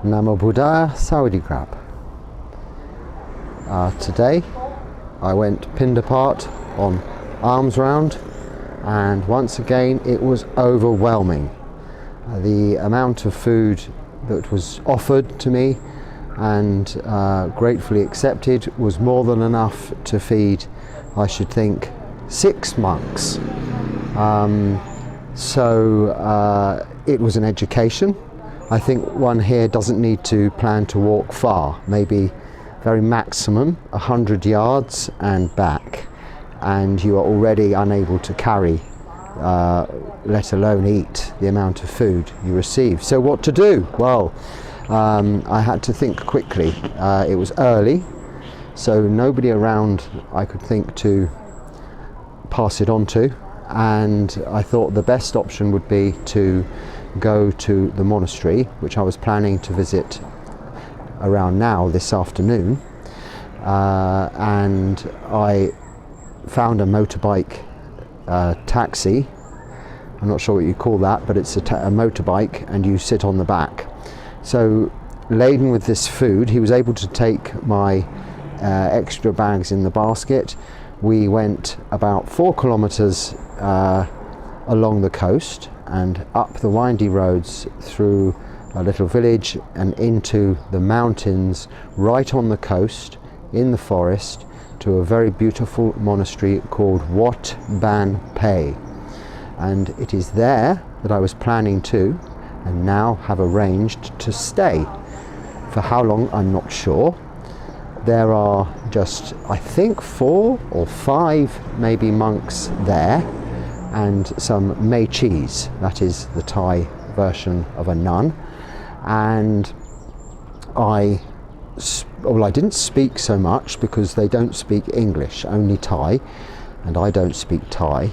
Namo Buddhaya Sawadee-krap. Today I went Pindapart on alms round, and once again it was overwhelming. The amount of food that was offered to me and gratefully accepted was more than enough to feed, I should think, 6 monks. So it was an education. I think one here doesn't need to plan to walk far, maybe very maximum 100 yards and back, and you are already unable to carry, let alone eat, the amount of food you receive. So what to do? Well, I had to think quickly. It was early, so nobody around I could think to pass it on to, and I thought the best option would be to go to the monastery, which I was planning to visit around now this afternoon, and I found a motorbike taxi. I'm not sure what you call that, but it's a motorbike, and you sit on the back. So laden with this food, he was able to take my extra bags in the basket. We went about 4 kilometers along the coast and up the windy roads through a little village and into the mountains right on the coast in the forest to a very beautiful monastery called Wat Ban Pay. And it is there that I was planning to, and now have arranged to stay. For how long, I'm not sure. There are just, I think, 4 or 5 maybe monks there, and some mechis, that is the Thai version of a nun. And I didn't speak so much because they don't speak English, only Thai, and I don't speak Thai.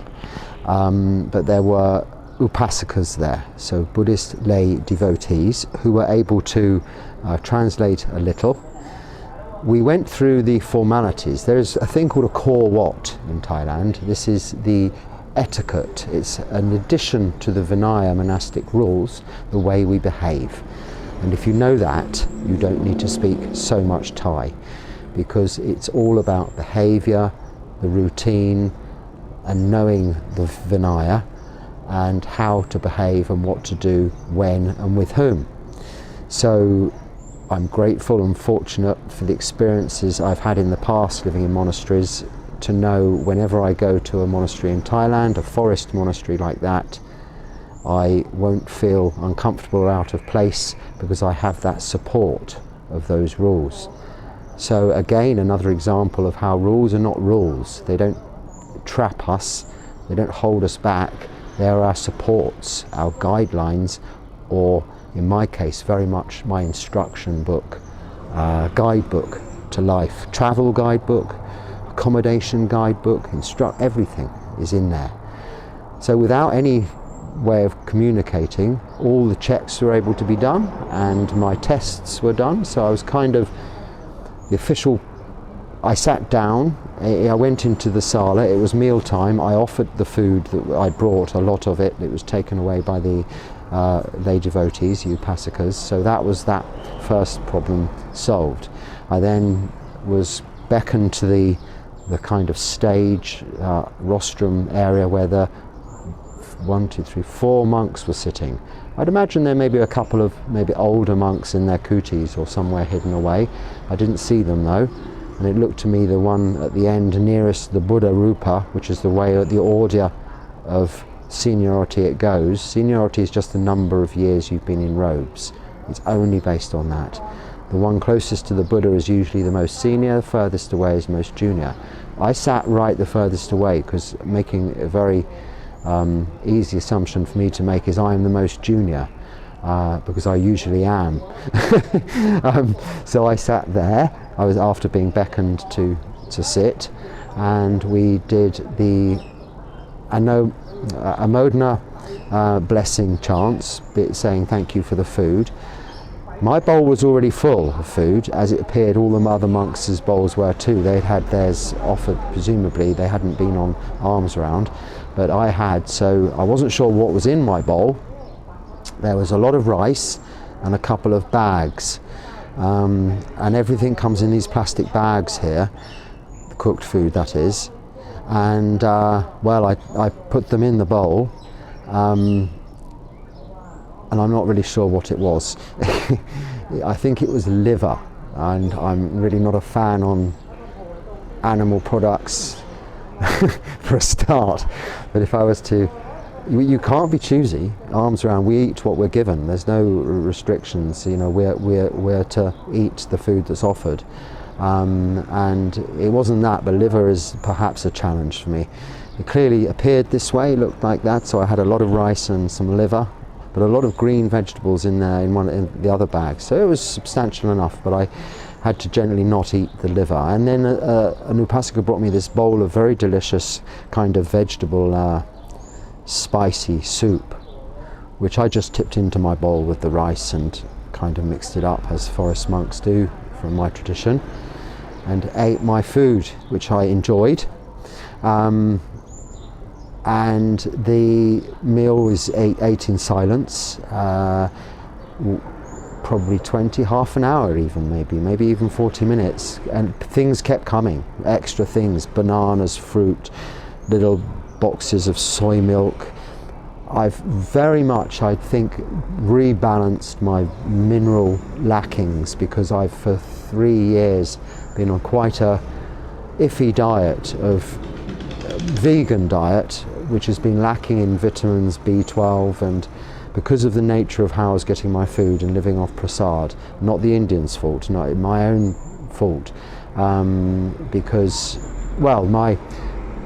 But there were upasakas there, so Buddhist lay devotees who were able to translate a little. We went through the formalities. There's a thing called a core wat in Thailand. This is the etiquette. It's an addition to the Vinaya monastic rules, the way we behave. And if you know that, you don't need to speak so much Thai, because it's all about behavior, the routine, and knowing the Vinaya and how to behave and what to do when and with whom. So I'm grateful and fortunate for the experiences I've had in the past living in monasteries, to know whenever I go to a monastery in Thailand, a forest monastery like that, I won't feel uncomfortable or out of place because I have that support of those rules. So again, another example of how rules are not rules. They don't trap us, they don't hold us back. They are our supports, our guidelines, or in my case, very much my instruction book, guidebook to life, travel guidebook, accommodation guidebook, everything is in there. So without any way of communicating, all the checks were able to be done and my tests were done. So I was kind of the official. I sat down, I went into the sala, it was mealtime, I offered the food that I brought, a lot of it was taken away by the lay devotees, upasakas, so that was that first problem solved. I then was beckoned to the kind of stage, rostrum area where the 4 monks were sitting. I'd imagine there may be a couple of maybe older monks in their kutis or somewhere hidden away. I didn't see them though, and it looked to me the one at the end nearest the Buddha Rupa, which is the way, the order of seniority it goes. Seniority is just the number of years you've been in robes. It's only based on that. The one closest to the Buddha is usually the most senior, the furthest away is most junior. I sat right the furthest away because making a very easy assumption for me to make is I'm the most junior, because I usually am. So I sat there. I was after being beckoned to sit, and we did the Amodhana blessing chants, saying thank you for the food. My bowl was already full of food, as it appeared all the other monks' bowls were too. They'd had theirs offered, presumably they hadn't been on alms round, but I had, so I wasn't sure what was in my bowl. There was a lot of rice, and a couple of bags. And everything comes in these plastic bags here, the cooked food that is. And well, I put them in the bowl, and I'm not really sure what it was. I think it was liver, and I'm really not a fan on animal products for a start. But if I was to, you can't be choosy, arms around. We eat what we're given. There's no restrictions. You know, we're to eat the food that's offered. And it wasn't that, but liver is perhaps a challenge for me. It clearly appeared this way, looked like that, so I had a lot of rice and some liver, but a lot of green vegetables in there in the other bag. So it was substantial enough, but I had to generally not eat the liver. And then an upasaka brought me this bowl of very delicious kind of vegetable spicy soup, which I just tipped into my bowl with the rice and kind of mixed it up as forest monks do from my tradition, and ate my food, which I enjoyed. And the meal was ate in silence, probably half an hour even, maybe even 40 minutes, and things kept coming, extra things, bananas, fruit, little boxes of soy milk. I've very much, I think, rebalanced my mineral lackings, because I've for 3 years been on quite a iffy diet of vegan diet, which has been lacking in vitamins B12, and because of the nature of how I was getting my food and living off prasad, not the Indians' fault, not my own fault, because, well, my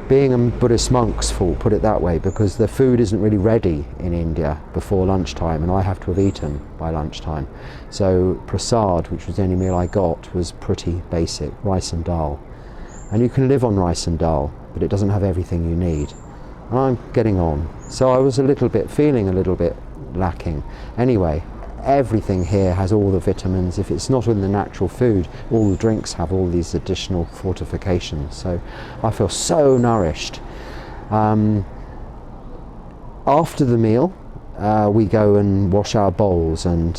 being a Buddhist monk's fault, put it that way, because the food isn't really ready in India before lunchtime, and I have to have eaten by lunchtime. So prasad, which was the only meal I got, was pretty basic, rice and dal. And you can live on rice and dal, but it doesn't have everything you need. And I'm getting on. So I was feeling a little bit lacking. Anyway, everything here has all the vitamins. If it's not in the natural food, all the drinks have all these additional fortifications. So I feel so nourished. After the meal, we go and wash our bowls, and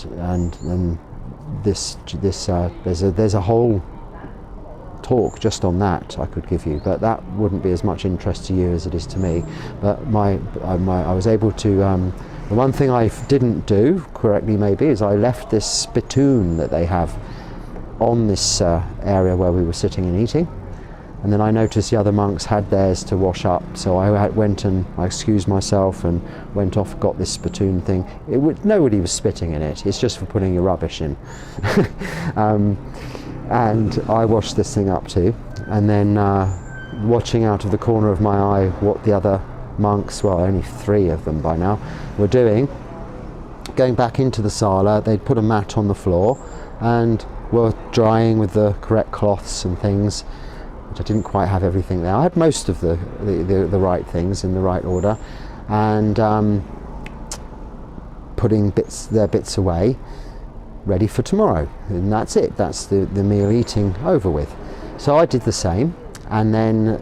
there's a whole talk just on that I could give you, but that wouldn't be as much interest to you as it is to me. But I was able to, the one thing I didn't do correctly maybe is I left this spittoon that they have on this area where we were sitting and eating, and then I noticed the other monks had theirs to wash up, so I went and I excused myself and went off, got this spittoon thing. Nobody was spitting in it, it's just for putting your rubbish in. And I washed this thing up too, and then watching out of the corner of my eye what the other monks, well, only 3 of them by now, were doing. Going back into the sala, they'd put a mat on the floor and were drying with the correct cloths and things, which I didn't quite have everything there. I had most of the right things in the right order, and putting their bits away, ready for tomorrow, and that's it. That's the meal eating over with. So I did the same, and then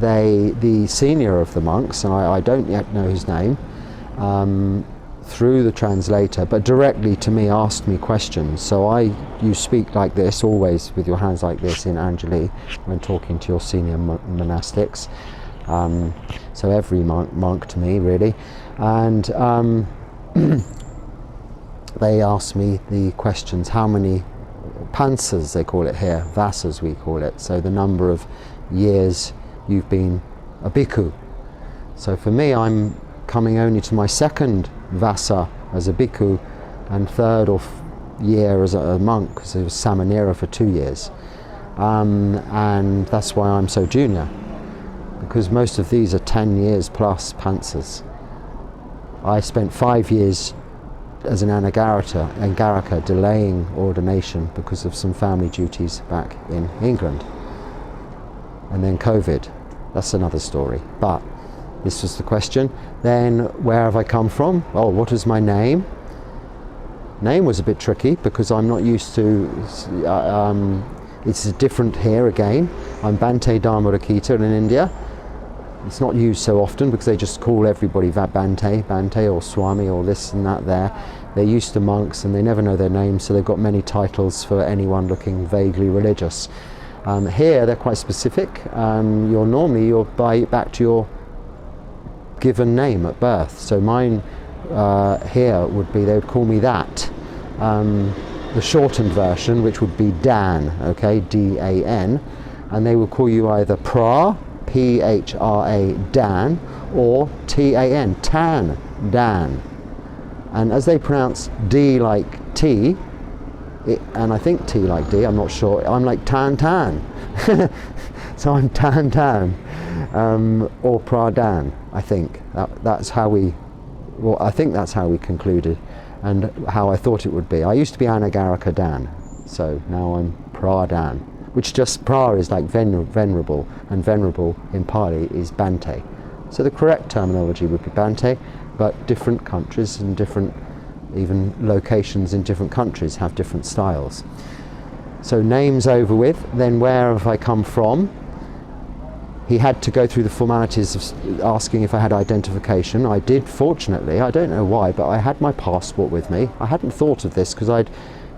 the senior of the monks, and I don't yet know his name, through the translator, but directly to me, asked me questions. So you speak like this, always with your hands like this in Anjali when talking to your senior monastics. So every monk to me, really. And they asked me the questions, how many pansas, they call it here, vasas we call it, so the number of years you've been a bhikkhu. So for me, I'm coming only to my 2nd vasa as a bhikkhu and 3rd year as a monk, because I was samanera for 2 years. And that's why I'm so junior, because most of these are 10 years plus pansas. I spent 5 years as an Angarika delaying ordination because of some family duties back in England. And then COVID, that's another story. But this was the question. Then where have I come from? Oh, what is my name? Name was a bit tricky because I'm not used to, it's different here again. I'm Bhante Dhammarakkhita in India. It's not used so often because they just call everybody Bhante or Swami or this and that there. They're used to monks and they never know their names, so they've got many titles for anyone looking vaguely religious. Here they're quite specific. You're back to your given name at birth. So mine here would be, they would call me that. The shortened version, which would be Dan, okay, D-A-N, and they will call you either Phra, P-H-R-A, Dan, or T-A-N, Tan, Dan. And as they pronounce D like T, and I think T like D, I'm not sure, I'm like Tan Tan. So I'm Tan Tan, or Phra Dan, I think. That's how I think that's how we concluded, and how I thought it would be. I used to be Anagarika Dan, so now I'm Phra Dan, which just Phra is like venerable, and venerable in Pali is Bhante. So the correct terminology would be Bhante, but different countries and different even locations in different countries have different styles. So names over with, then where have I come from? He had to go through the formalities of asking if I had identification. I did, fortunately. I don't know why, but I had my passport with me. I hadn't thought of this because I'd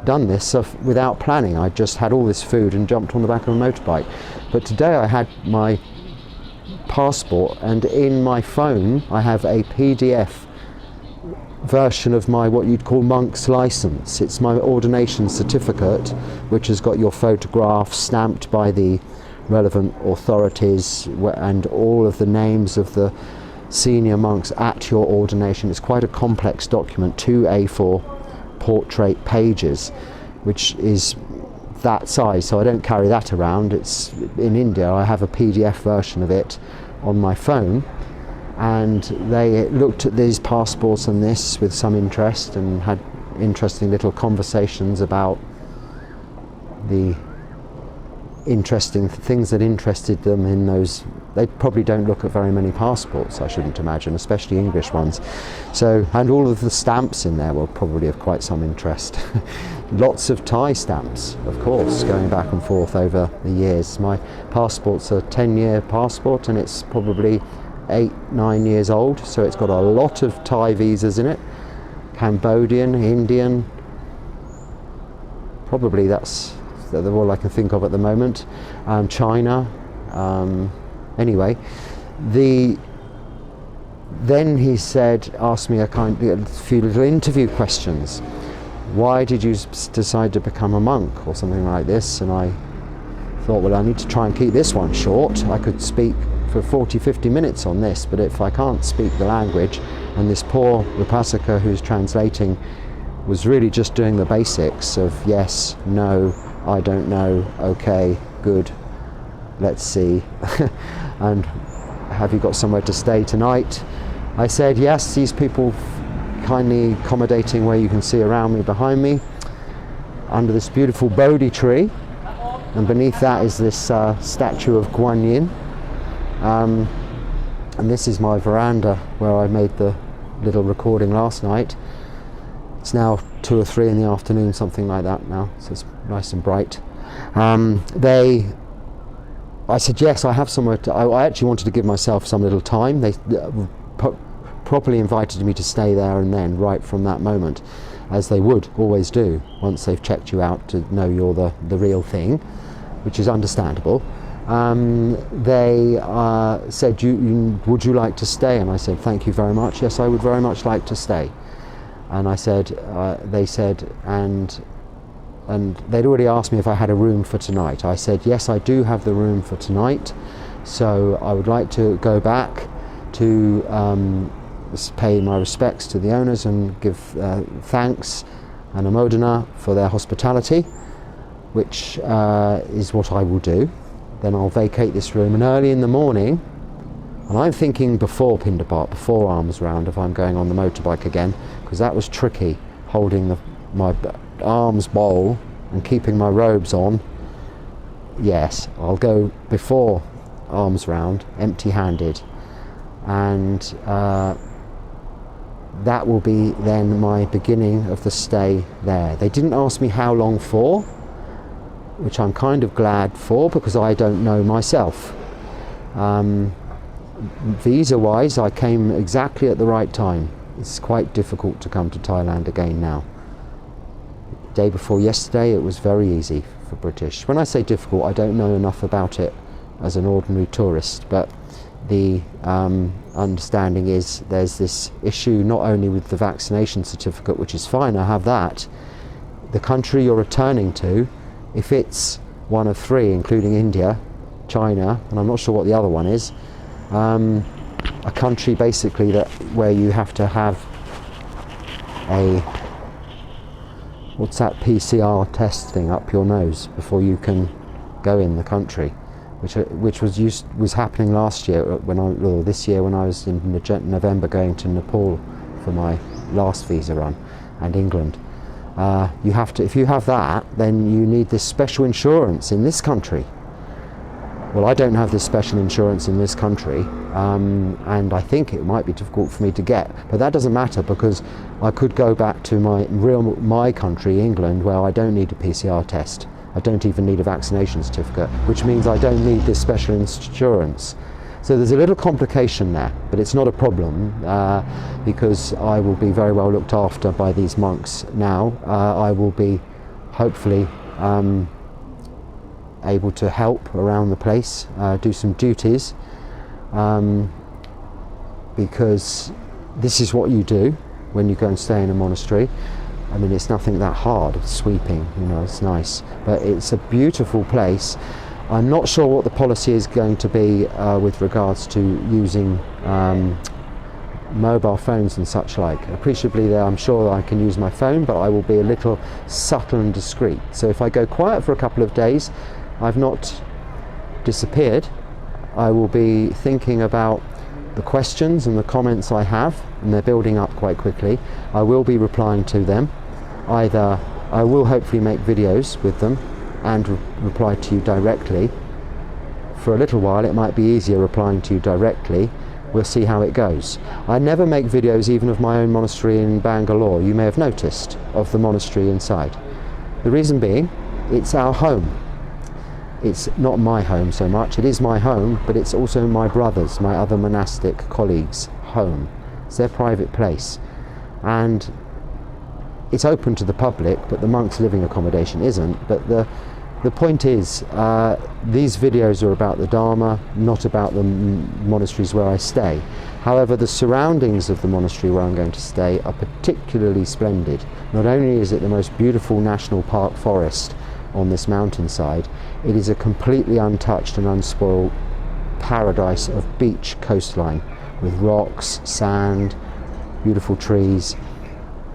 done this without planning. I just had all this food and jumped on the back of a motorbike. But today I had my passport, and in my phone I have a PDF version of my what you'd call monk's license. It's my ordination certificate, which has got your photograph stamped by the relevant authorities and all of the names of the senior monks at your ordination. It's quite a complex document, 2 A4 portrait pages, which is that size, so I don't carry that around. It's in India. I have a PDF version of it on my phone, and they looked at these passports and this with some interest and had interesting little conversations about the interesting things that interested them in those. They probably don't look at very many passports, I shouldn't imagine, especially English ones. So, and all of the stamps in there were probably of quite some interest. Lots of Thai stamps, of course, going back and forth over the years. My passport's a 10-year passport, and it's probably 8-9 years old, so it's got a lot of Thai visas in it. Cambodian, Indian, probably that's all I can think of at the moment. China. Anyway, then he asked me a few little interview questions. Why did you decide to become a monk, or something like this? And I thought, well, I need to try and keep this one short. I could speak for 40-50 minutes on this, but if I can't speak the language, and this poor Vipasaka who's translating was really just doing the basics of yes, no, I don't know, okay, good, let's see, and have you got somewhere to stay tonight? I said yes, these people kindly accommodating where you can see around me, behind me, under this beautiful Bodhi tree, and beneath that is this statue of Guan Yin, and this is my veranda where I made the little recording last night. It's now 2 or 3 in the afternoon, something like that now, so it's nice and bright. I said yes, I have somewhere I actually wanted to give myself some little time. They properly invited me to stay there and then, right from that moment, as they would always do once they've checked you out to know you're the real thing, which is understandable. They said, would you like to stay? And I said, thank you very much. Yes, I would very much like to stay. And I said, they said, and they'd already asked me if I had a room for tonight. I said, yes, I do have the room for tonight. So I would like to go back to pay my respects to the owners and give thanks and amodana for their hospitality, which is what I will do. Then I'll vacate this room, and early in the morning, and I'm thinking before Pindapat, before alms round, if I'm going on the motorbike again, because that was tricky, holding my alms bowl and keeping my robes on. Yes, I'll go before alms round, empty-handed, and that will be then my beginning of the stay there. They didn't ask me how long for, which I'm kind of glad for, because I don't know myself. visa-wise, I came exactly at the right time. It's quite difficult to come to Thailand again now. Day before yesterday, it was very easy for British. When I say difficult, I don't know enough about it as an ordinary tourist, but the understanding is there's this issue not only with the vaccination certificate, which is fine, I have that. The country you're returning to, if it's one of three, including India, China, and I'm not sure what the other one is, a country basically where you have to have a, what's that PCR test thing up your nose before you can go in the country, which was happening last year this year when I was in November going to Nepal for my last visa run, and England. You have to, if you have that, then you need this special insurance in this country. Well, I don't have this special insurance in this country, and I think it might be difficult for me to get, but that doesn't matter because I could go back to my country, England, where I don't need a PCR test. I don't even need a vaccination certificate, which means I don't need this special insurance. So there's a little complication there, but it's not a problem because I will be very well looked after by these monks now. I will be hopefully able to help around the place, do some duties, because this is what you do when you go and stay in a monastery. I mean, it's nothing that hard, it's sweeping, it's nice, but it's a beautiful place. I'm not sure what the policy is going to be with regards to using mobile phones and such like. Appreciably there, I'm sure I can use my phone, but I will be a little subtle and discreet. So if I go quiet for a couple of days, I've not disappeared. I will be thinking about the questions and the comments I have, and they're building up quite quickly. I will be replying to them. Either I will hopefully make videos with them and reply to you directly. For a little while it might be easier replying to you directly. We'll see how it goes. I never make videos even of my own monastery in Bangalore, you may have noticed, of the monastery inside. The reason being, it's our home. It's not my home so much, it is my home, but it's also my brothers, my other monastic colleagues' home. It's their private place. And it's open to the public, but the monks' living accommodation isn't. But the point is, these videos are about the Dharma, not about the monasteries where I stay. However, the surroundings of the monastery where I'm going to stay are particularly splendid. Not only is it the most beautiful national park forest on this mountainside, it is a completely untouched and unspoiled paradise of beach coastline with rocks, sand, beautiful trees,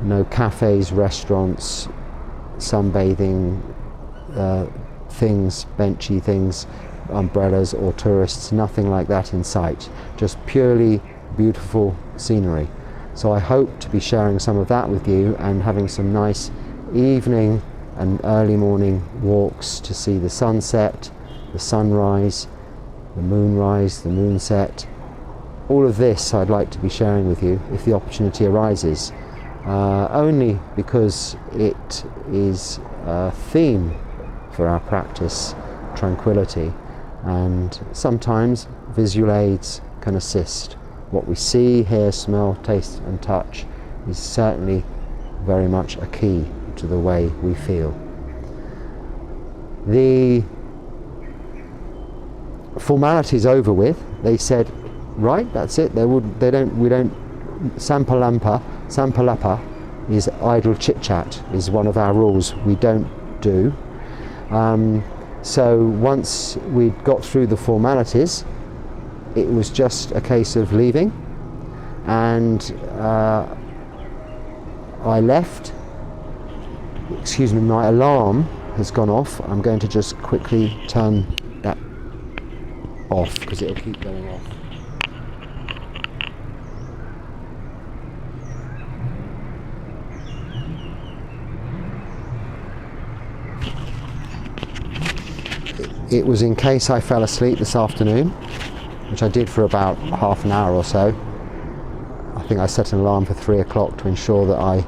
no cafes, restaurants, sunbathing things, benchy things, umbrellas or tourists, nothing like that in sight, just purely beautiful scenery. So I hope to be sharing some of that with you and having some nice evening and early morning walks to see the sunset, the sunrise, the moonrise, the moonset. All of this I'd like to be sharing with you if the opportunity arises, only because it is a theme for our practice, tranquility, and sometimes visual aids can assist. What we see, hear, smell, taste and touch is certainly very much a key to the way we feel. The formality's over with. They said, right, that's it. We don't sampalapa is idle chit chat is one of our rules we don't do. So once we'd got through the formalities, it was just a case of leaving, and I left. Excuse me, my alarm has gone off. I'm going to just quickly turn that off because it'll keep going off. It was in case I fell asleep this afternoon, which I did for about half an hour or so. I think I set an alarm for 3 o'clock to ensure that I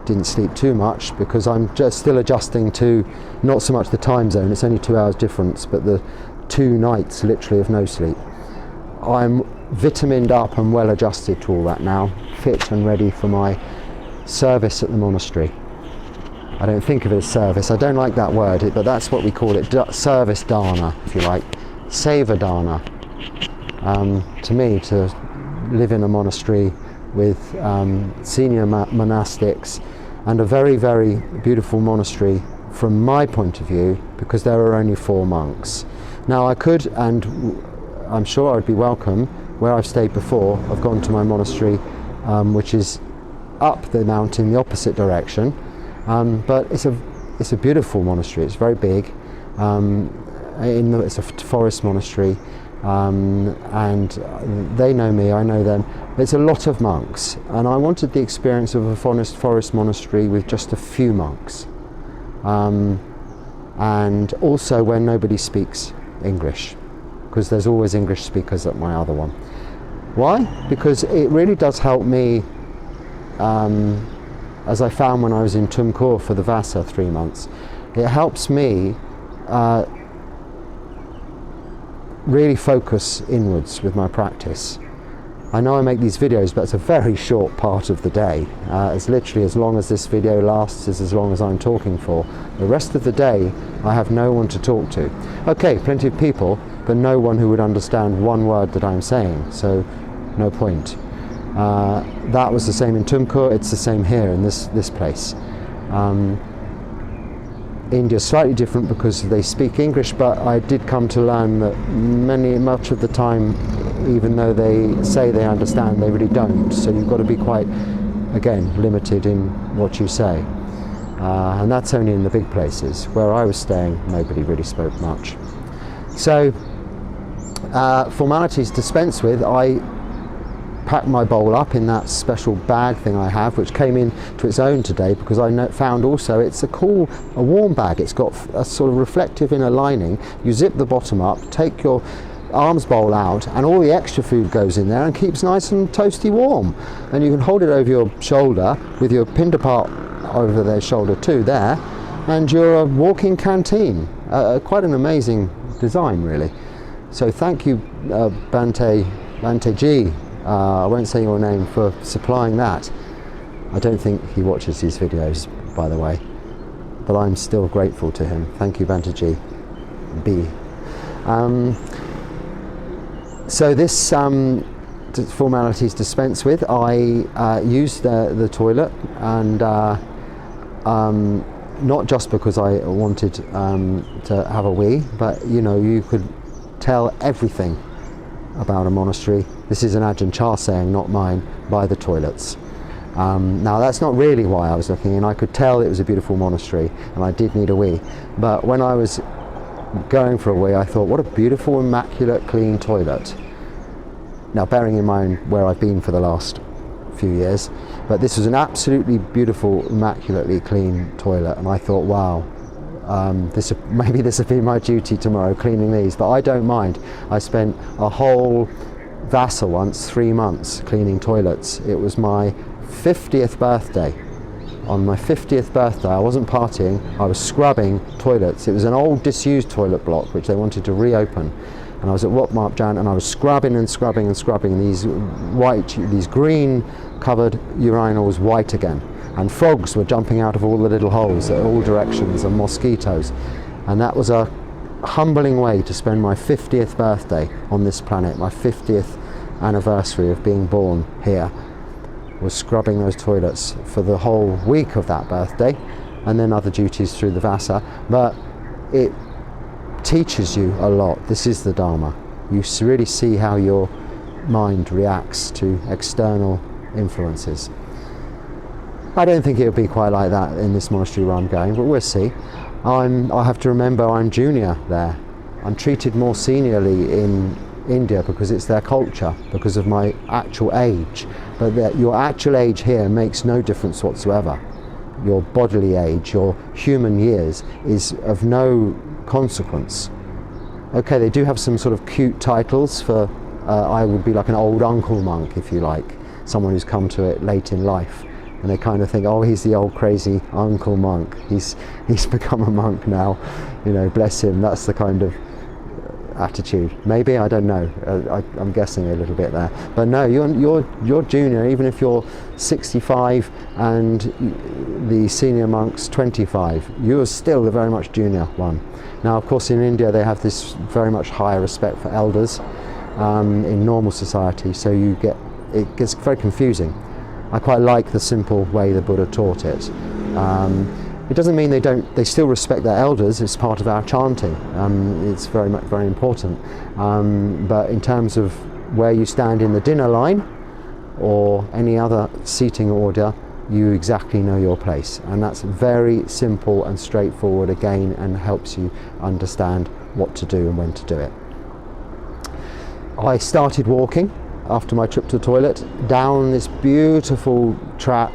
didn't sleep too much, because I'm just still adjusting to not so much the time zone, it's only 2 hours difference, but the 2 nights literally of no sleep. I'm vitamined up and well adjusted to all that now, fit and ready for my service at the monastery. I don't think of it as service, I don't like that word, but that's what we call it, service dana, if you like, seva dana. To me, to live in a monastery with senior monastics, and a very, very beautiful monastery from my point of view, because there are only 4 monks. Now I could, and I'm sure I'd be welcome, where I've stayed before, I've gone to my monastery, which is up the mountain, the opposite direction, but it's a beautiful monastery, it's very big, it's a forest monastery, and they know me, I know them. It's a lot of monks, and I wanted the experience of a forest monastery with just a few monks, and also where nobody speaks English, because there's always English speakers at my other one. Why? Because it really does help me, as I found when I was in Tumkur for the Vasa 3 months, it helps me really focus inwards with my practice. I know I make these videos, but it's a very short part of the day. It's literally as long as this video lasts is as long as I'm talking for. The rest of the day I have no one to talk to. Okay, plenty of people, but no one who would understand one word that I'm saying, so no point. That was the same in Tumkur, it's the same here in this place. India's slightly different because they speak English, but I did come to learn that much of the time, even though they say they understand, they really don't. So you've got to be quite, again, limited in what you say. And that's only in the big places. Where I was staying, nobody really spoke much. So, formalities dispensed with, I packed my bowl up in that special bag thing I have, which came in to its own today because I found also it's a warm bag. It's got a sort of reflective inner lining. You zip the bottom up, take your arms bowl out, and all the extra food goes in there and keeps nice and toasty warm. And you can hold it over your shoulder with your pinda part over their shoulder too there, and you're a walking canteen. Quite an amazing design, really. So thank you, Bhante Ji. I won't say your name, for supplying that. I don't think he watches these videos, by the way, but I'm still grateful to him. Thank you, Bhante Ji. B. So this formalities dispensed with, I used the toilet, and not just because I wanted to have a wee, but you could tell everything about a monastery. This is an Ajahn Chah saying, not mine, by the toilets. Now that's not really why I was looking in. I could tell it was a beautiful monastery and I did need a wee, but when I was going for a wee I thought, what a beautiful, immaculate, clean toilet. Now bearing in mind where I've been for the last few years, but this was an absolutely beautiful, immaculately clean toilet, and I thought, wow, maybe this will be my duty tomorrow, cleaning these, but I don't mind. I spent a whole Vasa once, 3 months, cleaning toilets. It was my 50th birthday. On my 50th birthday, I wasn't partying, I was scrubbing toilets. It was an old disused toilet block which they wanted to reopen, and I was at Wat Marp Jan, and I was scrubbing and scrubbing and scrubbing these green covered urinals white again. And frogs were jumping out of all the little holes at all directions, and mosquitoes. And that was a humbling way to spend my 50th birthday on this planet, my 50th anniversary of being born here, was scrubbing those toilets for the whole week of that birthday, and then other duties through the Vasa. But it teaches you a lot. This is the Dharma. You really see how your mind reacts to external influences. I don't think it'll be quite like that in this monastery where I'm going, but we'll see. I have to remember I'm junior there. I'm treated more seniorly in India because it's their culture, because of my actual age. But your actual age here makes no difference whatsoever. Your bodily age, your human years, is of no consequence. Okay, they do have some sort of cute titles for, I would be like an old uncle monk, if you like, someone who's come to it late in life. And they kind of think, oh, he's the old crazy uncle monk. He's become a monk now, bless him. That's the kind of attitude. Maybe, I don't know. I'm guessing a little bit there. But no, you're junior, even if you're 65 and the senior monk's 25. You are still the very much junior one. Now, of course, in India they have this very much higher respect for elders in normal society, so it gets very confusing. I quite like the simple way the Buddha taught it. It doesn't mean they still respect their elders. It's part of our chanting. It's very much very important. But in terms of where you stand in the dinner line or any other seating order, you exactly know your place, and that's very simple and straightforward again, and helps you understand what to do and when to do it. I started walking after my trip to the toilet down this beautiful track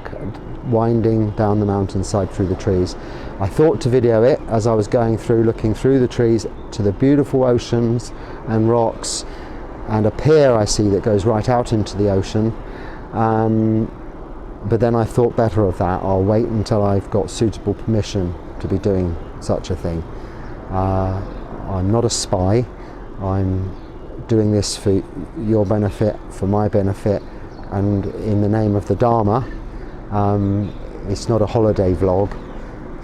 winding down the mountainside through the trees. I thought to video it as I was going through, looking through the trees to the beautiful oceans and rocks and a pier I see that goes right out into the ocean. But then I thought better of that. I'll wait until I've got suitable permission to be doing such a thing. I'm not a spy. I'm doing this for your benefit, for my benefit, and in the name of the Dharma. It's not a holiday vlog,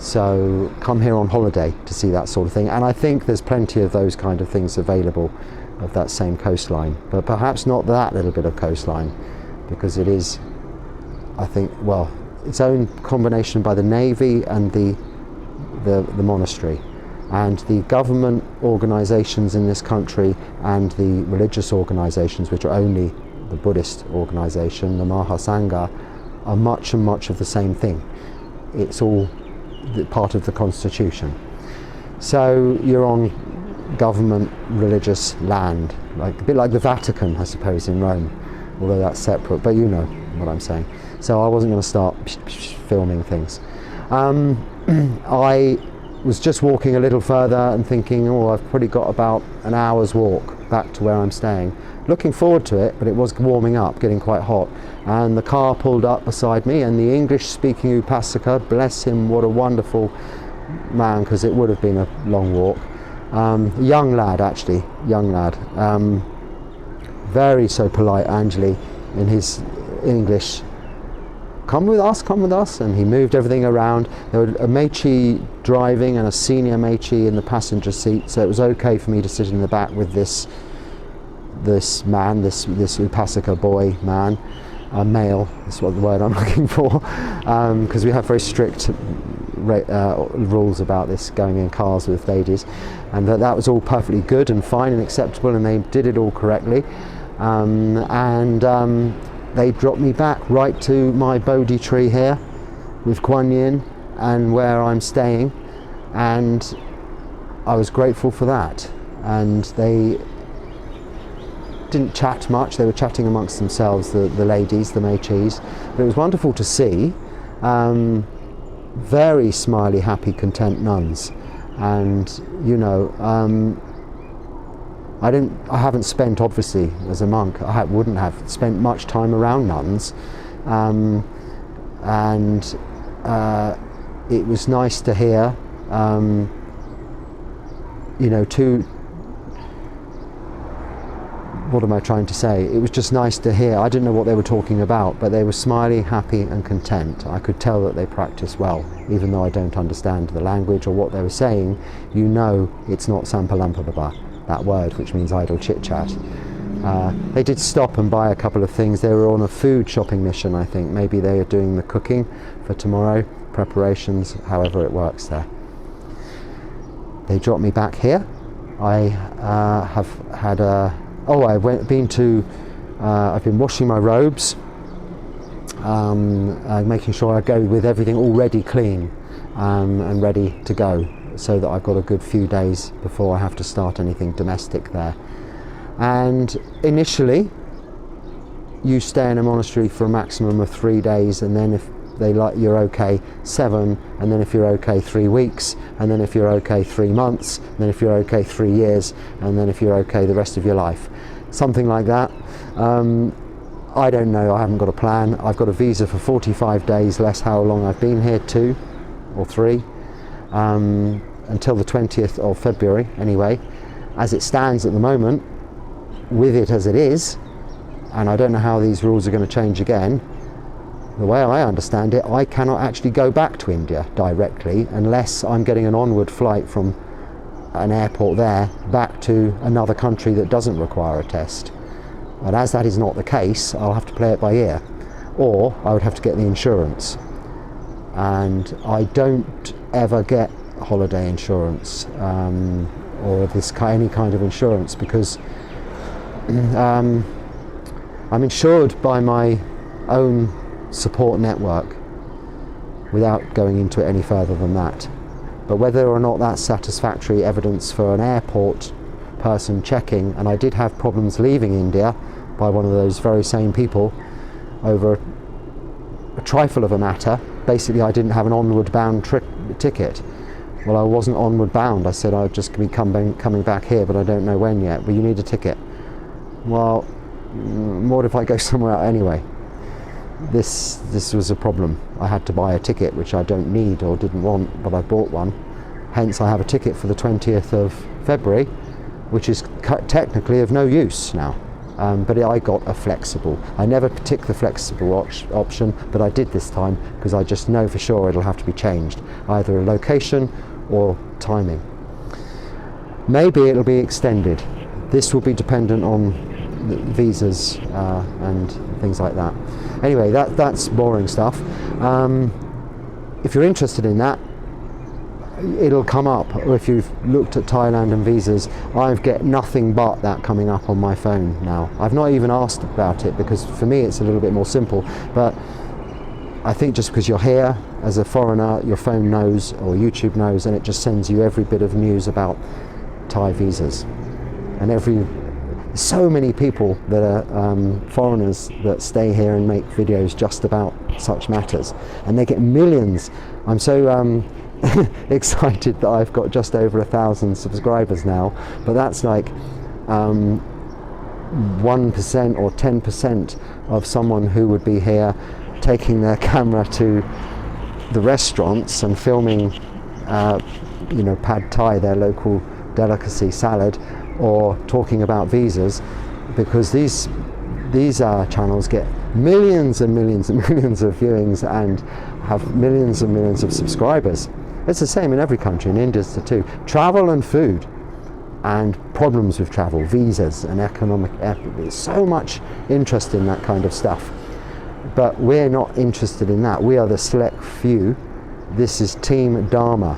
so come here on holiday to see that sort of thing. And I think there's plenty of those kind of things available of that same coastline, but perhaps not that little bit of coastline, because it is, I think, well, its own combination by the Navy and the monastery, and the government organisations in this country and the religious organisations, which are only the Buddhist organisation, the Mahasangha, are much and much of the same thing. It's all part of the constitution. So you're on government religious land, like a bit like the Vatican, I suppose, in Rome, although that's separate, but you know what I'm saying. So I wasn't going to start filming things. I was just walking a little further and thinking, oh, I've probably got about an hour's walk back to where I'm staying. Looking forward to it, but it was warming up, getting quite hot. And the car pulled up beside me, and the English-speaking Upasaka, bless him, what a wonderful man, because it would have been a long walk. Young lad, actually, young lad. Very so polite, Anjali, in his English. Come with us, and he moved everything around. There was a Mechi driving and a senior Mechi in the passenger seat, so it was okay for me to sit in the back with this man, this Upasaka boy man, male, that's what the word I'm looking for, because we have very strict rules about this, going in cars with ladies, and that was all perfectly good and fine and acceptable, and they did it all correctly, and they dropped me back right to my Bodhi tree here with Kuan Yin and where I'm staying, and I was grateful for that. And they didn't chat much, they were chatting amongst themselves, the ladies, the Mechis, but it was wonderful to see. Very smiley, happy, content nuns, and you know, I haven't spent, obviously, as a monk, I wouldn't have spent much time around nuns, and it was nice to hear, you know, what am I trying to say? It was just nice to hear. I didn't know what they were talking about, but they were smiling, happy and content. I could tell that they practiced well, even though I don't understand the language or what they were saying. You know it's not Sampalampababa, that word, which means idle chit-chat. They did stop and buy a couple of things. They were on a food shopping mission, I think. Maybe they are doing the cooking for tomorrow, preparations, however it works there. They dropped me back here. I have had a... Oh, I've been washing my robes, making sure I go with everything already clean and ready to go, so that I've got a good few days before I have to start anything domestic there. And initially, you stay in a monastery for a maximum of 3 days, and then if they like you're okay, 7, and then if you're okay, 3 weeks, and then if you're okay, 3 months, and then if you're okay, 3 years, and then if you're okay, the rest of your life. Something like that. I don't know, I haven't got a plan. I've got a visa for 45 days, less how long I've been here, 2 or 3, until the 20th of February anyway. as it stands at the moment, with it as it is, and I don't know how these rules are going to change again, the way I understand it, I cannot actually go back to India directly unless I'm getting an onward flight from an airport there back to another country that doesn't require a test. And as that is not the case, I'll have to play it by ear, or I would have to get the insurance. And I don't ever get holiday insurance or any kind of insurance, because I'm insured by my own support network without going into it any further than that. But whether or not that's satisfactory evidence for an airport person checking, and I did have problems leaving India by one of those very same people over a trifle of a matter. Basically, I didn't have an onward bound ticket. Well, I wasn't onward bound. I said I'd just be coming back here, but I don't know when yet. But you need a ticket. Well, what if I go somewhere else anyway? This was a problem. I had to buy a ticket, which I don't need or didn't want, but I bought one. Hence, I have a ticket for the 20th of February, which is technically of no use now. But I got a flexible. I never tick the flexible option, but I did this time because I just know for sure it'll have to be changed, either a location or timing. Maybe it'll be extended. This will be dependent on the visas and things like that. Anyway, that's boring stuff. If you're interested in that, it'll come up. Or if you've looked at Thailand and visas, I get nothing but that coming up on my phone now. I've not even asked about it because for me it's a little bit more simple, but I think just because you're here as a foreigner, your phone knows or YouTube knows, and it just sends you every bit of news about Thai visas. And so many people that are foreigners that stay here and make videos just about such matters, and they get millions. I'm so excited that I've got just over 1,000 subscribers now, but that's like 1% or 10% of someone who would be here taking their camera to the restaurants and filming pad thai, their local delicacy salad, or talking about visas, because these channels get millions and millions and millions of viewings and have millions and millions of subscribers. It's the same in every country, in India too. Travel and food and problems with travel, visas and economic, there's so much interest in that kind of stuff. But we're not interested in that. We are the select few. This is Team Dharma,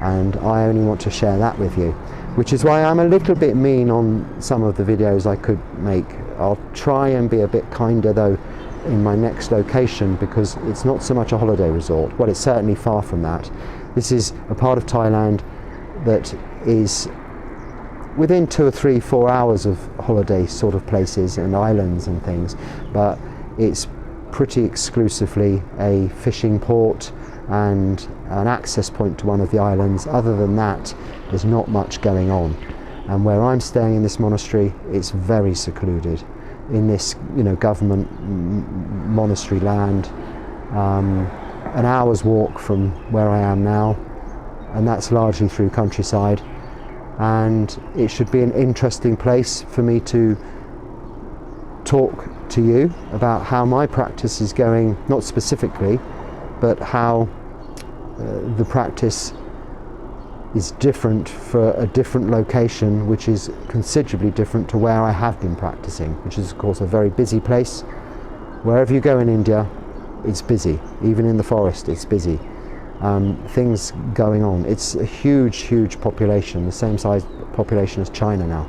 and I only want to share that with you, which is why I'm a little bit mean on some of the videos I could make. I'll try and be a bit kinder though in my next location, because it's not so much a holiday resort. Well, it's certainly far from that. This is a part of Thailand that is within 2 or 3, 4 hours of holiday sort of places and islands and things, but it's pretty exclusively a fishing port and an access point to one of the islands. Other than that, there's not much going on. And where I'm staying in this monastery, it's very secluded in this government monastery land, an hour's walk from where I am now, and that's largely through countryside. And it should be an interesting place for me to talk to you about how my practice is going, not specifically, but how the practice is different for a different location, which is considerably different to where I have been practicing, which is of course a very busy place. Wherever you go in India, it's busy. Even in the forest, it's busy. Things going on. It's a huge population, the same size population as China now.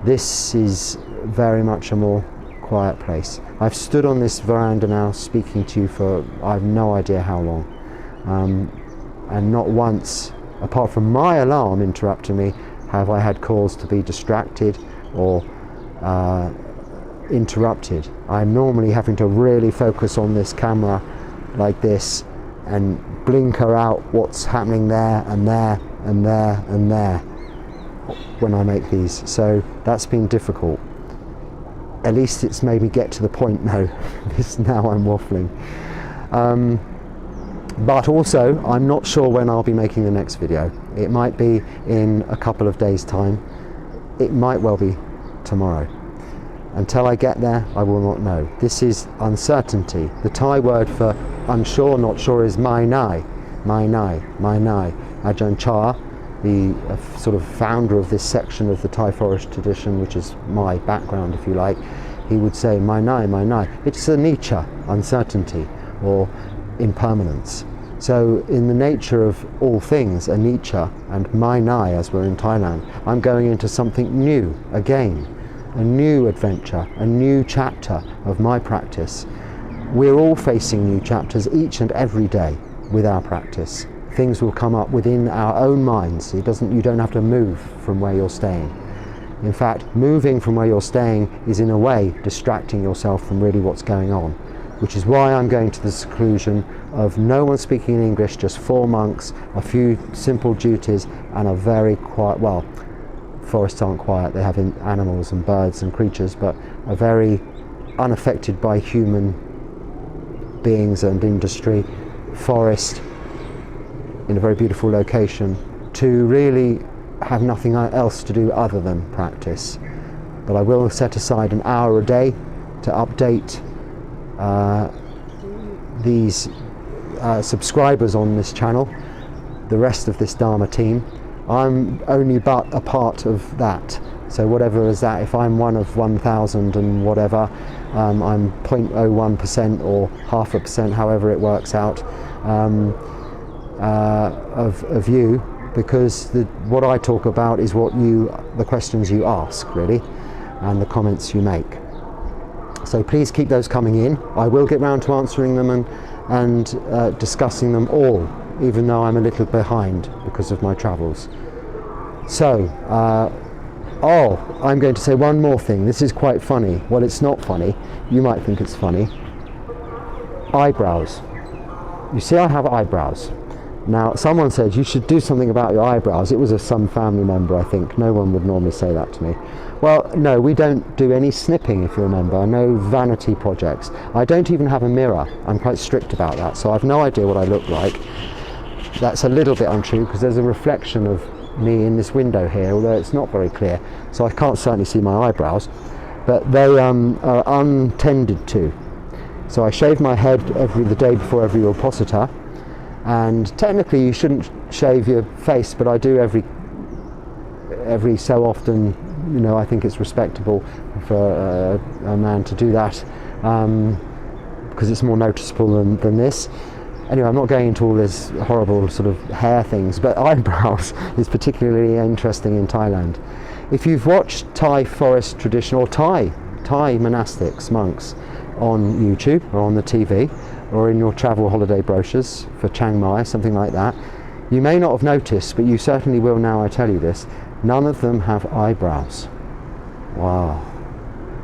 This is very much a more quiet place. I've stood on this veranda now speaking to you for I have no idea how long, and not once, apart from my alarm interrupting me, have I had cause to be distracted or interrupted. I'm normally having to really focus on this camera like this and blinker out what's happening there and there and there and there when I make these, so that's been difficult. At least it's made me get to the point now. Now I'm waffling. But also, I'm not sure when I'll be making the next video. It might be in a couple of days' time. It might well be tomorrow. Until I get there, I will not know. This is uncertainty. The Thai word for unsure, not sure is mai nai. Mai nai, mai nai. Ajahn Chah, the sort of founder of this section of the Thai forest tradition, which is my background, if you like, he would say mai nai, mai nai. It's anicca, uncertainty, or impermanence. So in the nature of all things, anicca and mai nai, as we're in Thailand, I'm going into something new again, a new adventure, a new chapter of my practice. We're all facing new chapters each and every day with our practice. Things will come up within our own minds. You don't have to move from where you're staying. In fact, moving from where you're staying is in a way distracting yourself from really what's going on, which is why I'm going to the seclusion of no one speaking in English, just 4 monks, a few simple duties, and a very quiet, well, forests aren't quiet, they have animals and birds and creatures, but a very unaffected by human beings and industry forest in a very beautiful location, to really have nothing else to do other than practice. But I will set aside an hour a day to update these subscribers on this channel, the rest of this Dharma team. I'm only but a part of that. So whatever is that, if I'm one of 1,000 and whatever, I'm 0.01% or 0.5%, however it works out, of you, because what I talk about is the questions you ask, really, and the comments you make. So please keep those coming in. I will get round to answering them and discussing them all, even though I'm a little behind because of my travels. So, I'm going to say one more thing. This is quite funny. Well, it's not funny. You might think it's funny. Eyebrows. You see, I have eyebrows. Now, someone said you should do something about your eyebrows. It was some family member, I think. No one would normally say that to me. Well, no, we don't do any snipping, if you remember. No vanity projects. I don't even have a mirror. I'm quite strict about that, so I've no idea what I look like. That's a little bit untrue, because there's a reflection of me in this window here, although it's not very clear, so I can't certainly see my eyebrows, but they are untended to. So I shave my head the day before every Uposatha, and technically you shouldn't shave your face, but I do every so often. You know, I think it's respectable for a man to do that, because it's more noticeable than this. Anyway, I'm not going into all this horrible sort of hair things, but eyebrows is particularly interesting in Thailand. If you've watched Thai forest tradition or Thai monastics, monks, on YouTube or on the TV or in your travel holiday brochures for Chiang Mai, something like that, you may not have noticed, but you certainly will now I tell you this, none of them have eyebrows. Wow.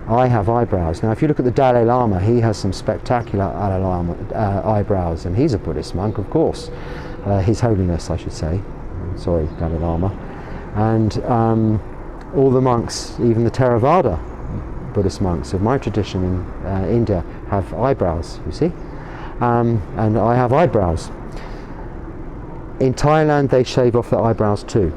I have eyebrows. Now, if you look at the Dalai Lama, he has some spectacular eyebrows, and he's a Buddhist monk, of course. His Holiness, I should say. Sorry, Dalai Lama. And all the monks, even the Theravada Buddhist monks of my tradition in India, have eyebrows, you see. And I have eyebrows. In Thailand, they shave off their eyebrows too.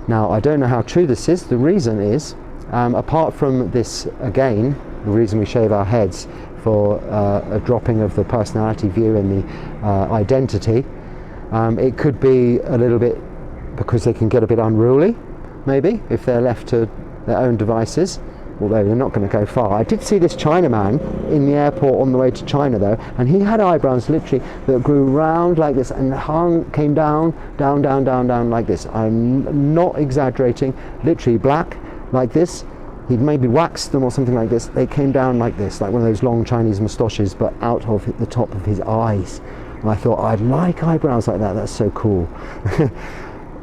Now, I don't know how true this is. The reason is, apart from this, again, the reason we shave our heads for a dropping of the personality view and the identity, it could be a little bit because they can get a bit unruly, maybe, if they're left to their own devices, although they're not going to go far. I did see this Chinaman in the airport on the way to China, though, and he had eyebrows literally that grew round like this and came down like this. I'm not exaggerating, literally black like this. He'd maybe waxed them or something like this. They came down like this, like one of those long Chinese moustaches, but out of the top of his eyes. And I thought, I'd like eyebrows like that. That's so cool.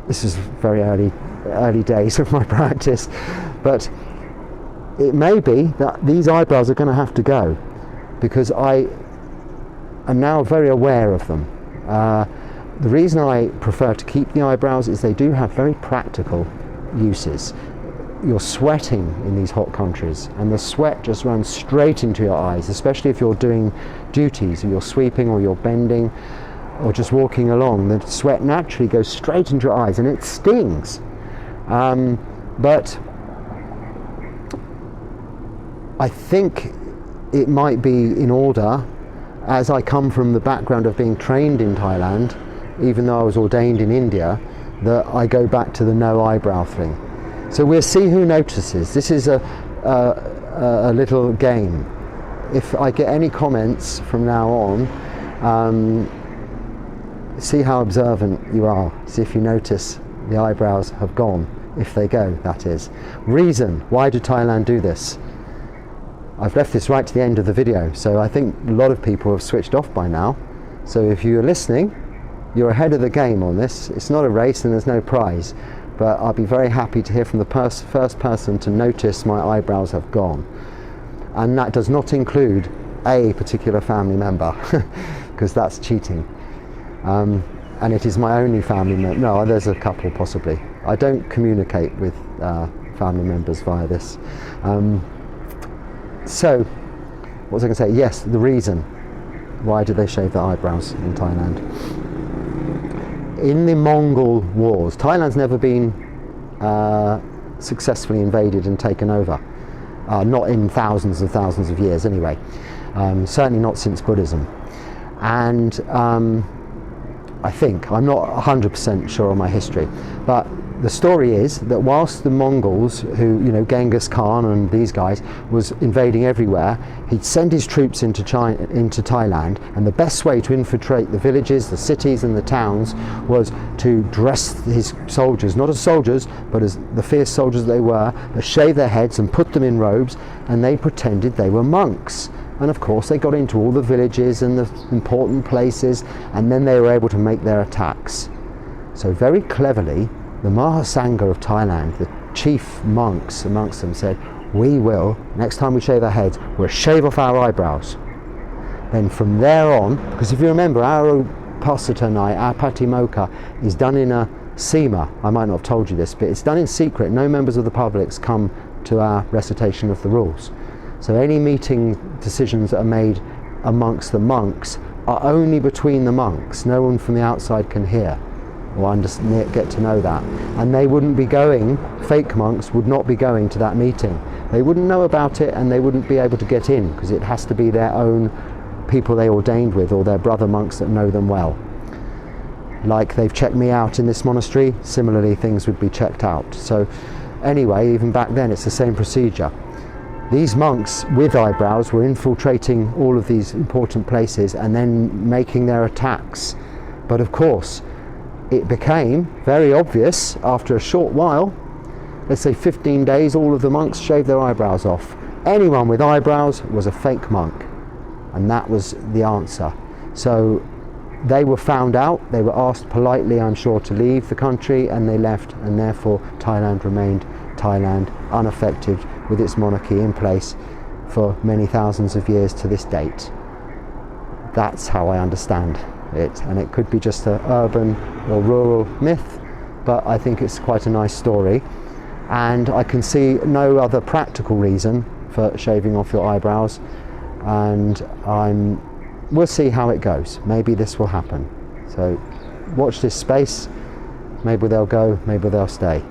This is very early days of my practice, but it may be that these eyebrows are going to have to go, because I am now very aware of them. The reason I prefer to keep the eyebrows is they do have very practical uses. You're sweating in these hot countries, and the sweat just runs straight into your eyes, especially if you're doing duties, or you're sweeping or you're bending. or just walking along, the sweat naturally goes straight into your eyes and it stings. But I think it might be in order, as I come from the background of being trained in Thailand, even though I was ordained in India, that I go back to the no eyebrow thing. So we'll see who notices. This is a little game. If I get any comments from now on, see how observant you are. See if you notice the eyebrows have gone, if they go, that is. Reason, why do Thailand do this? I've left this right to the end of the video, so I think a lot of people have switched off by now. So if you're listening, you're ahead of the game on this. It's not a race and there's no prize, but I'll be very happy to hear from the first person to notice my eyebrows have gone. And that does not include a particular family member, because that's cheating. And it is my only family member. No, there's a couple possibly. I don't communicate with family members via this. So, what was I going to say? Yes, the reason. Why do they shave their eyebrows in Thailand? In the Mongol Wars, Thailand's never been successfully invaded and taken over. Not in thousands and thousands of years anyway. Certainly not since Buddhism. And I think, I'm not 100% sure on my history, but the story is that whilst the Mongols, who, Genghis Khan and these guys, was invading everywhere, he'd send his troops into Thailand, and the best way to infiltrate the villages, the cities and the towns was to dress his soldiers, not as soldiers, but as the fierce soldiers they were, but shave their heads and put them in robes, and they pretended they were monks. And of course they got into all the villages and the important places, and then they were able to make their attacks. So very cleverly, the Mahasangha of Thailand, the chief monks amongst them, said, we will, next time we shave our heads, we'll shave off our eyebrows. Then from there on, because if you remember, our Upasatha night, our Patimokkha, is done in a sema. I might not have told you this, but it's done in secret. No members of the public come to our recitation of the rules. So any meeting decisions that are made amongst the monks are only between the monks. No one from the outside can hear or get to know that. And they wouldn't be going, fake monks would not be going to that meeting. They wouldn't know about it and they wouldn't be able to get in, because it has to be their own people they ordained with, or their brother monks that know them well. Like they've checked me out in this monastery, similarly things would be checked out. So anyway, even back then it's the same procedure. These monks with eyebrows were infiltrating all of these important places and then making their attacks. But of course, it became very obvious after a short while, let's say 15 days, all of the monks shaved their eyebrows off. Anyone with eyebrows was a fake monk, and that was the answer. So they were found out, they were asked politely, I'm sure, to leave the country, and they left, and therefore Thailand remained Thailand, unaffected, with its monarchy in place for many thousands of years to this date. That's how I understand it, and it could be just an urban or rural myth, but I think it's quite a nice story, and I can see no other practical reason for shaving off your eyebrows, and we'll see how it goes. Maybe this will happen, so watch this space. Maybe they'll go, maybe they'll stay.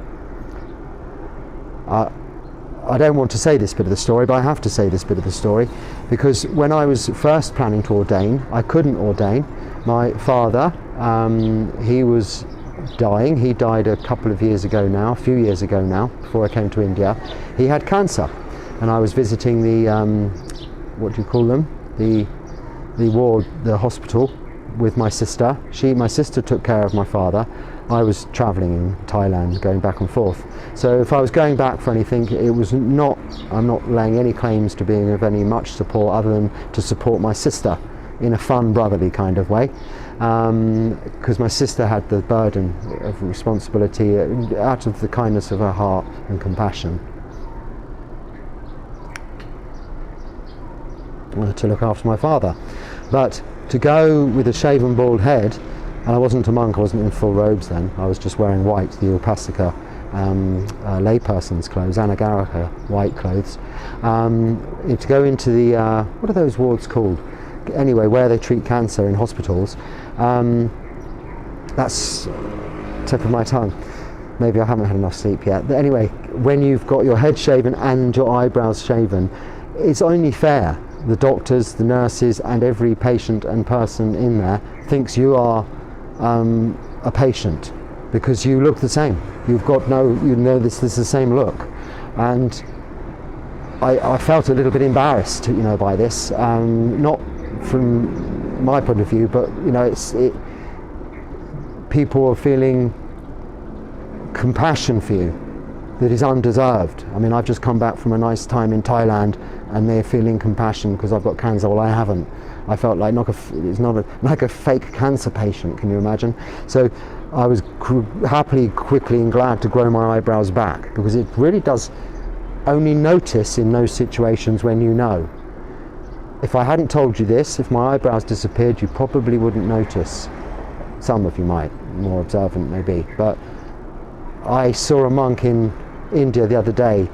I don't want to say this bit of the story, but I have to say this bit of the story, because when I was first planning to ordain, I couldn't ordain. My father, he was dying. He died a couple of years ago now, a few years ago now, before I came to India. He had cancer, and I was visiting the, what do you call them? The ward, the hospital, with my sister. My sister took care of my father. I was travelling in Thailand, going back and forth. So if I was going back for anything, it was not, I'm not laying any claims to being of any much support other than to support my sister in a fun, brotherly kind of way. Because my sister had the burden of responsibility out of the kindness of her heart and compassion to look after my father. But to go with a shaven bald head, and I wasn't a monk, I wasn't in full robes then, I was just wearing white, the Upasaka layperson's clothes, Anagarika white clothes, to go into the, what are those wards called? Anyway, where they treat cancer in hospitals, That's tip of my tongue. Maybe I haven't had enough sleep yet. But anyway, when you've got your head shaven and your eyebrows shaven, it's only fair. The doctors, the nurses, and every patient and person in there thinks you are a patient, because you look the same. You've got this is the same look. And I felt a little bit embarrassed, by this, not from my point of view, but people are feeling compassion for you that is undeserved. I mean, I've just come back from a nice time in Thailand, and they're feeling compassion because I've got cancer. Well, I haven't. I felt like like a fake cancer patient. Can you imagine? So I was happily, quickly, and glad to grow my eyebrows back, because it really does only notice in those situations when you know. If I hadn't told you this, if my eyebrows disappeared, you probably wouldn't notice. Some of you might, more observant maybe. But I saw a monk in India the other day,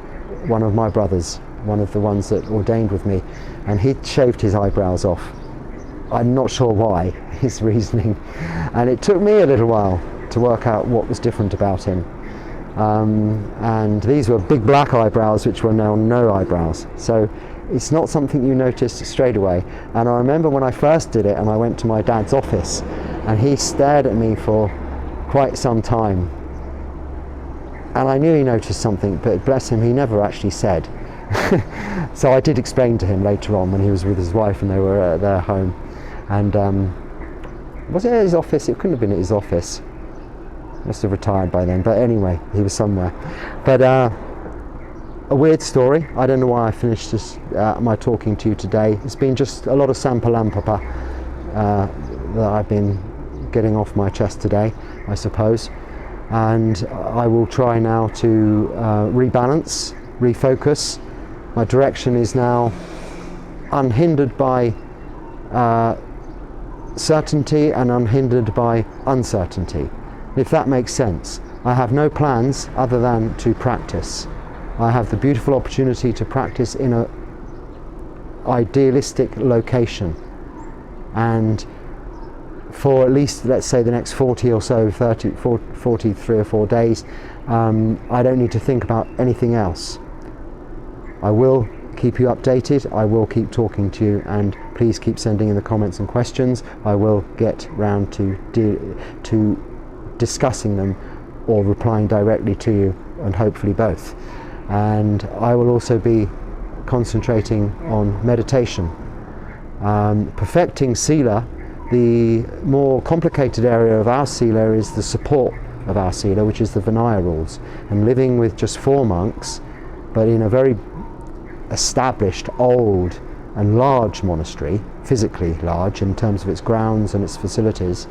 one of my brothers, one of the ones that ordained with me, and he'd shaved his eyebrows off. I'm not sure why, his reasoning. And it took me a little while to work out what was different about him. And these were big black eyebrows, which were now no eyebrows. So it's not something you notice straight away. And I remember when I first did it, and I went to my dad's office, and he stared at me for quite some time. And I knew he noticed something, but bless him, he never actually said. So I did explain to him later on when he was with his wife and they were at their home. And was it at his office? It couldn't have been at his office. Must have retired by then. But anyway, he was somewhere. But a weird story. I don't know why I finished this, my talking to you today. It's been just a lot of Sampalampapa that I've been getting off my chest today, I suppose. And I will try now to rebalance, refocus. My direction is now unhindered by certainty and unhindered by uncertainty, if that makes sense. I have no plans other than to practice. I have the beautiful opportunity to practice in an idealistic location, and for at least, let's say, the next 40 or so, 43 or 4 days, I don't need to think about anything else. I will keep you updated, I will keep talking to you, and please keep sending in the comments and questions. I will get round to discussing them or replying directly to you, and hopefully both. And I will also be concentrating on meditation. Perfecting Sila, the more complicated area of our Sila is the support of our Sila, which is the Vinaya rules. And living with just 4 monks, but in a very established, old and large monastery, physically large in terms of its grounds and its facilities,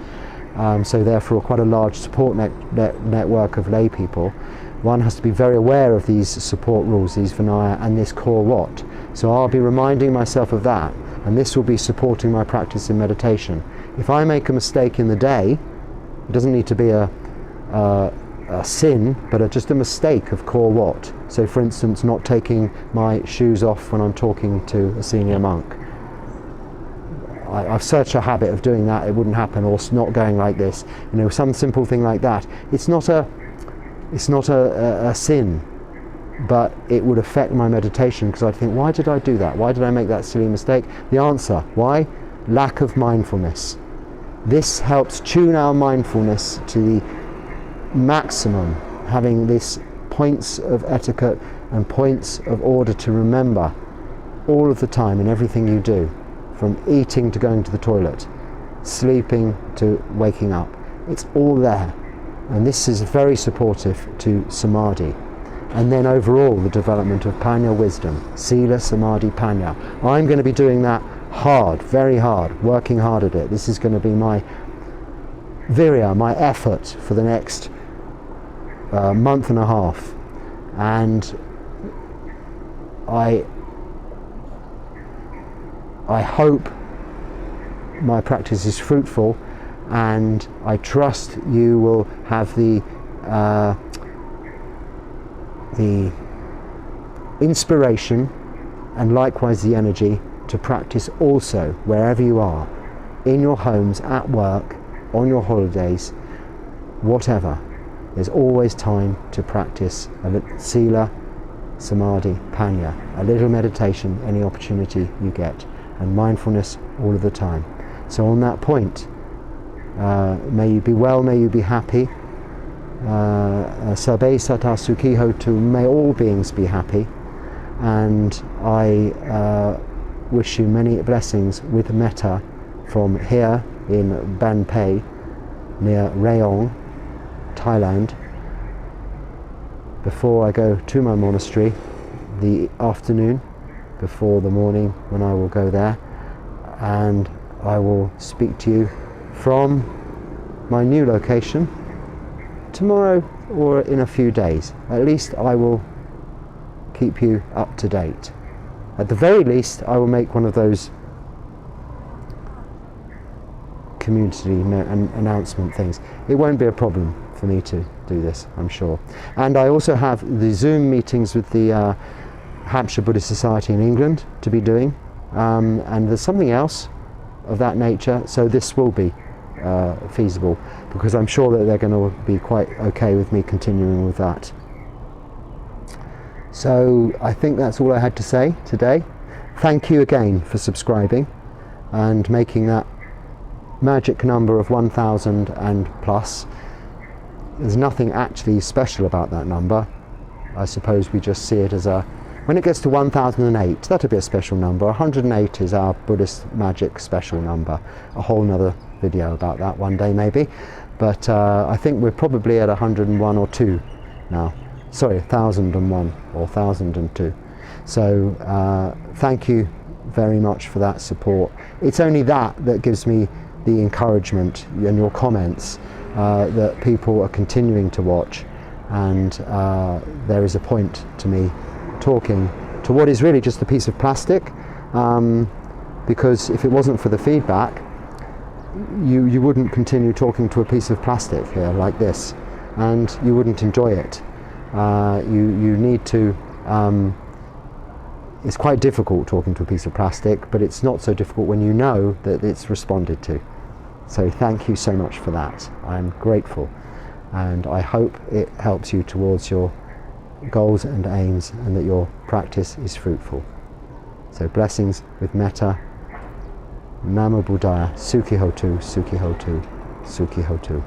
so therefore quite a large support network of lay people, one has to be very aware of these support rules, these Vinaya, and this core what. So I'll be reminding myself of that, and this will be supporting my practice in meditation. If I make a mistake in the day, it doesn't need to be a sin, but just a mistake of core what. So for instance, not taking my shoes off when I'm talking to a senior monk. I've such a habit of doing that, it wouldn't happen, or not going like this. Some simple thing like that. It's not a sin, but it would affect my meditation, because I'd think, why did I do that? Why did I make that silly mistake? The answer, why? Lack of mindfulness. This helps tune our mindfulness to the maximum, having this points of etiquette and points of order to remember all of the time in everything you do, from eating to going to the toilet, sleeping to waking up. It's all there, and this is very supportive to samadhi. And then overall the development of Panya wisdom, Sila, Samadhi, Panya. I'm going to be doing that hard, very hard, working hard at it. This is going to be my virya, my effort for the next month and a half. And I hope my practice is fruitful, and I trust you will have the inspiration and likewise the energy to practice also wherever you are, in your homes, at work, on your holidays, whatever. There's always time to practice sila, samadhi, panya, a little meditation, any opportunity you get, and mindfulness all of the time. So on that point, may you be well, may you be happy. Sabbe sata sukhi hotu, may all beings be happy, and I wish you many blessings with metta from here in Ban Phe, near Rayong, Thailand, before I go to my monastery the afternoon, before the morning when I will go there, and I will speak to you from my new location tomorrow or in a few days. At least I will keep you up to date. At the very least, I will make one of those community announcement things. It won't be a problem for me to do this, I'm sure. And I also have the Zoom meetings with the Hampshire Buddhist Society in England to be doing, and there's something else of that nature, so this will be feasible, because I'm sure that they're going to be quite okay with me continuing with that. So I think that's all I had to say today. Thank you again for subscribing and making that magic number of 1,000 and plus. There's nothing actually special about that number. I suppose we just see it as a, when it gets to 1008, that'll be a special number. 108 is our Buddhist magic special number. A whole nother video about that one day maybe. But I think we're probably at 101 or 2 now. Sorry, 1001 or 1002. So thank you very much for that support. It's only that gives me the encouragement, and your comments, that people are continuing to watch, and there is a point to me talking to what is really just a piece of plastic, because if it wasn't for the feedback, you wouldn't continue talking to a piece of plastic here like this, and you wouldn't enjoy it. You need to, it's quite difficult talking to a piece of plastic, but it's not so difficult when you know that it's responded to. So thank you so much for that. I'm grateful, and I hope it helps you towards your goals and aims, and that your practice is fruitful. So blessings with metta. Namo Buddhaya. Sukhi Hotu, Sukhi Hotu, Sukhi Hotu.